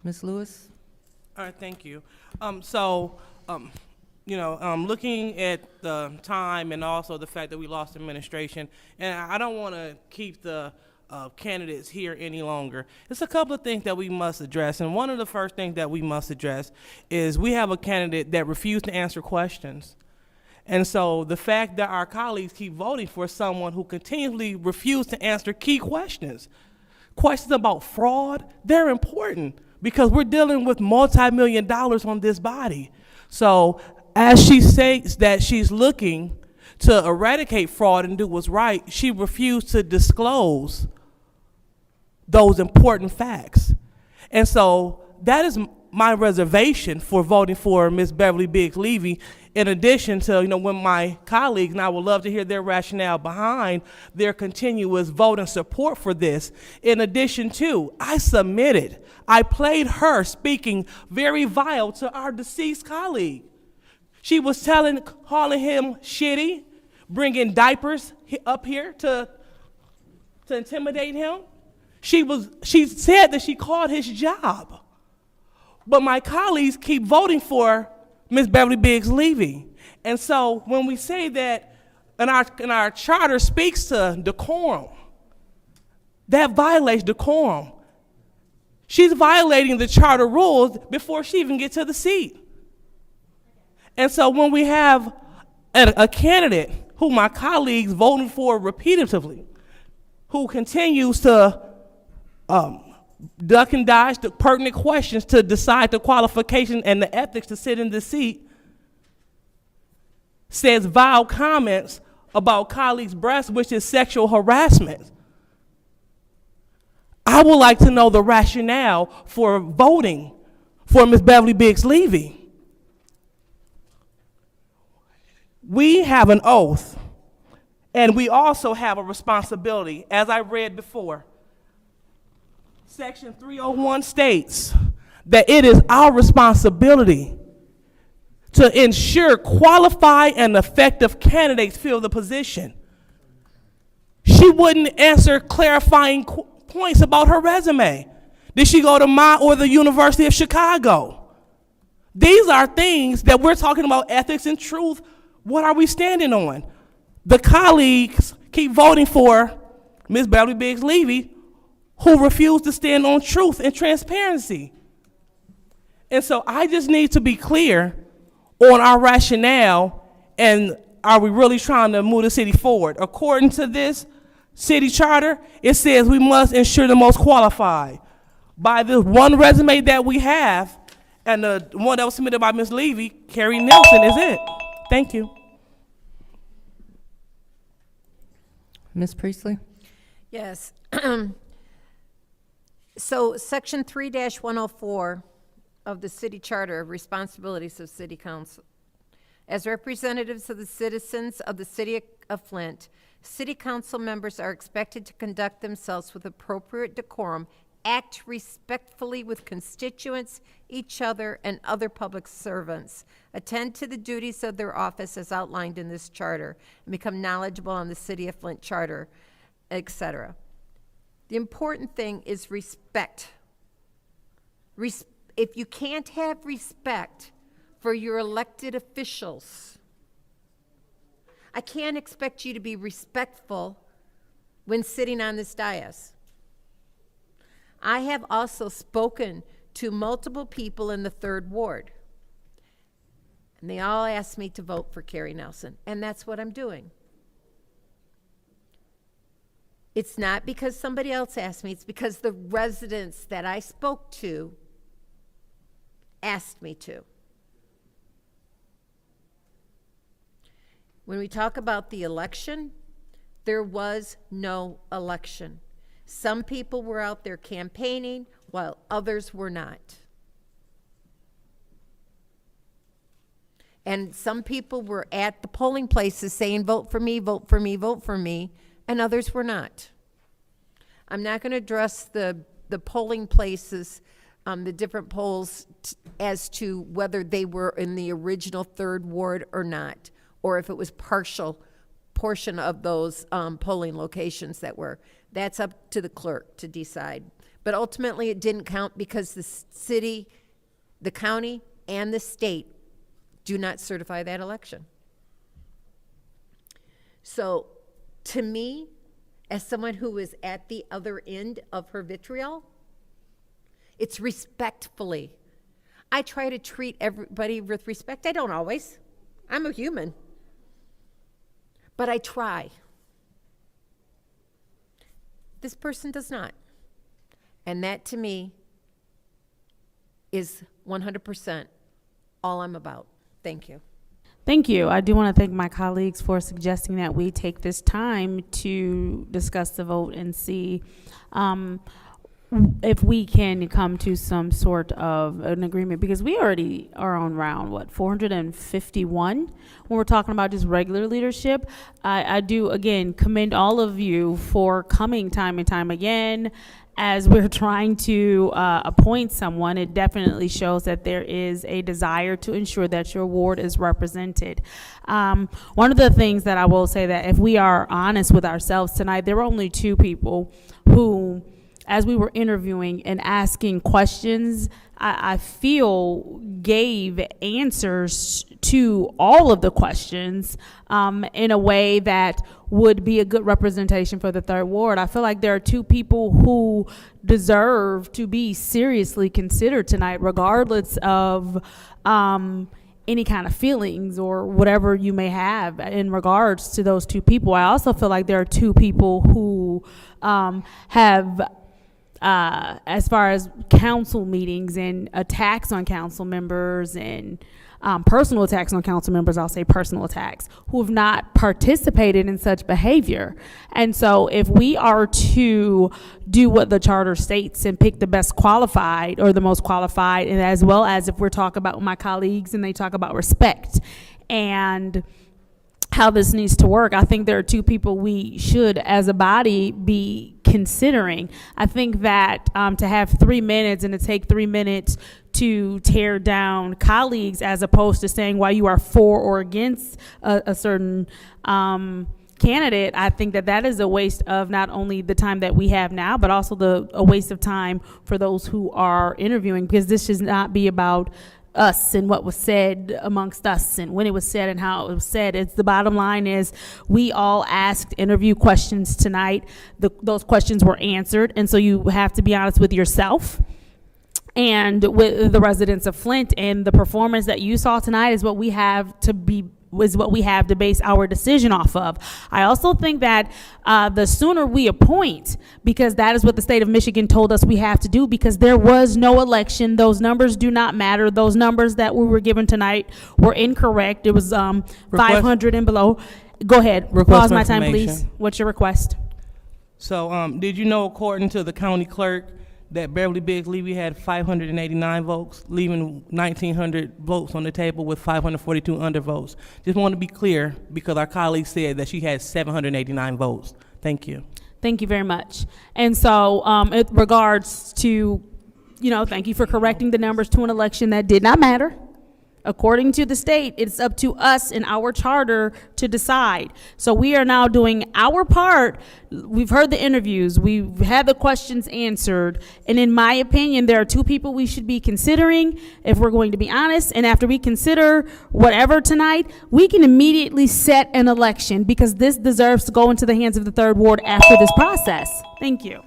Ms. Lewis? All right, thank you. Looking at the time and also the fact that we lost administration, and I don't want to keep the candidates here any longer. There's a couple of things that we must address, and one of the first things that we must address is we have a candidate that refused to answer questions. And so the fact that our colleagues keep voting for someone who continually refused to answer key questions about fraud, they're important because we're dealing with multi-million dollars on this body. So as she states that she's looking to eradicate fraud and do what's right, she refused to disclose those important facts. And so that is my reservation for voting for Ms. Beverly Biggs-Leavy, in addition to, when my colleagues, and I would love to hear their rationale behind their continuous vote and support for this. In addition to, I played her speaking very vile to our deceased colleague. She was calling him shitty, bringing diapers up here to intimidate him. She said that she called his job. But my colleagues keep voting for Ms. Beverly Biggs-Leavy. And so when we say that, and our charter speaks to decorum, that violates decorum. She's violating the charter rules before she even gets to the seat. And so when we have a candidate who my colleagues voting for repeatedly, who continues to duck and dodge the pertinent questions to decide the qualification and the ethics to sit in the seat, says vile comments about colleagues' breasts, which is sexual harassment. I would like to know the rationale for voting for Ms. Beverly Biggs-Leavy. We have an oath, and we also have a responsibility, as I read before. Section 301 states that it is our responsibility to ensure qualified and effective candidates fill the position. She wouldn't answer clarifying points about her resume. Did she go to my or the University of Chicago? These are things that we're talking about, ethics and truth. What are we standing on? The colleagues keep voting for Ms. Beverly Biggs-Leavy, who refused to stand on truth and transparency. And so I just need to be clear on our rationale, and are we really trying to move the city forward? According to this city charter, it says we must ensure the most qualified. By the one resume that we have, and the one that was submitted by Ms. Levy, Carrie Nelson is it. Thank you. Ms. Priestley? Yes. So section 3-104 of the city charter, responsibilities of city council. As representatives of the citizens of the city of Flint, city council members are expected to conduct themselves with appropriate decorum, act respectfully with constituents, each other, and other public servants, attend to the duties of their office as outlined in this charter, and become knowledgeable on the city of Flint charter, etc. The important thing is respect. If you can't have respect for your elected officials, I can't expect you to be respectful when sitting on this dais. I have also spoken to multiple people in the 3rd Ward, and they all asked me to vote for Carrie Nelson, and that's what I'm doing. It's not because somebody else asked me, it's because the residents that I spoke to asked me to. When we talk about the election, there was no election. Some people were out there campaigning while others were not. And some people were at the polling places saying, vote for me, vote for me, vote for me, and others were not. I'm not going to address the polling places, the different polls as to whether they were in the original 3rd Ward or not, or if it was portion of those polling locations that were. That's up to the clerk to decide. But ultimately, it didn't count because the city, the county, and the state do not certify that election. So, to me, as someone who is at the other end of her vitriol, it's respectfully. I try to treat everybody with respect. I don't always. I'm a human. But I try. This person does not. And that, to me, is 100% all I'm about. Thank you. Thank you. I do want to thank my colleagues for suggesting that we take this time to discuss the vote and see if we can come to some sort of an agreement, because we already are on round, 451 when we're talking about just regular leadership. I do, again, commend all of you for coming time and time again. As we're trying to appoint someone, it definitely shows that there is a desire to ensure that your ward is represented. One of the things that I will say, that if we are honest with ourselves tonight, there were only two people who, as we were interviewing and asking questions, I feel gave answers to all of the questions in a way that would be a good representation for the third ward. I feel like there are two people who deserve to be seriously considered tonight, regardless of any kind of feelings or whatever you may have in regards to those two people. I also feel like there are two people who have as far as council meetings and attacks on council members and personal attacks on council members, I'll say personal attacks, who have not participated in such behavior. And so if we are to do what the charter states and pick the best qualified or the most qualified, and as well as if we're talking about my colleagues and they talk about respect and how this needs to work, I think there are two people we should, as a body, be considering. I think that to have 3 minutes and to take 3 minutes to tear down colleagues, as opposed to saying why you are for or against a certain candidate, I think that that is a waste of not only the time that we have now, but also a waste of time for those who are interviewing, because this should not be about us and what was said amongst us and when it was said and how it was said. It's the bottom line is we all asked interview questions tonight. Those questions were answered, and so you have to be honest with yourself and with the residents of Flint, and the performance that you saw tonight is what we have to base our decision off of. I also think that the sooner we appoint, because that is what the state of Michigan told us we have to do, because there was no election. Those numbers do not matter. Those numbers that we were given tonight were incorrect. It was 500 and below. Go ahead. Pause my time, please. What's your request? So did you know, according to the county clerk, that Beverly Biggs-Leavy had 589 votes, leaving 1,900 votes on the table with 542 undervotes? Just want to be clear, because our colleague said that she had 789 votes. Thank you. Thank you very much. And so in regards to, thank you for correcting the numbers to an election that did not matter. According to the state, it's up to us in our charter to decide. So we are now doing our part. We've heard the interviews. We've had the questions answered. And in my opinion, there are two people we should be considering if we're going to be honest. And after we consider whatever tonight, we can immediately set an election, because this deserves to go into the hands of the third ward after this process. Thank you.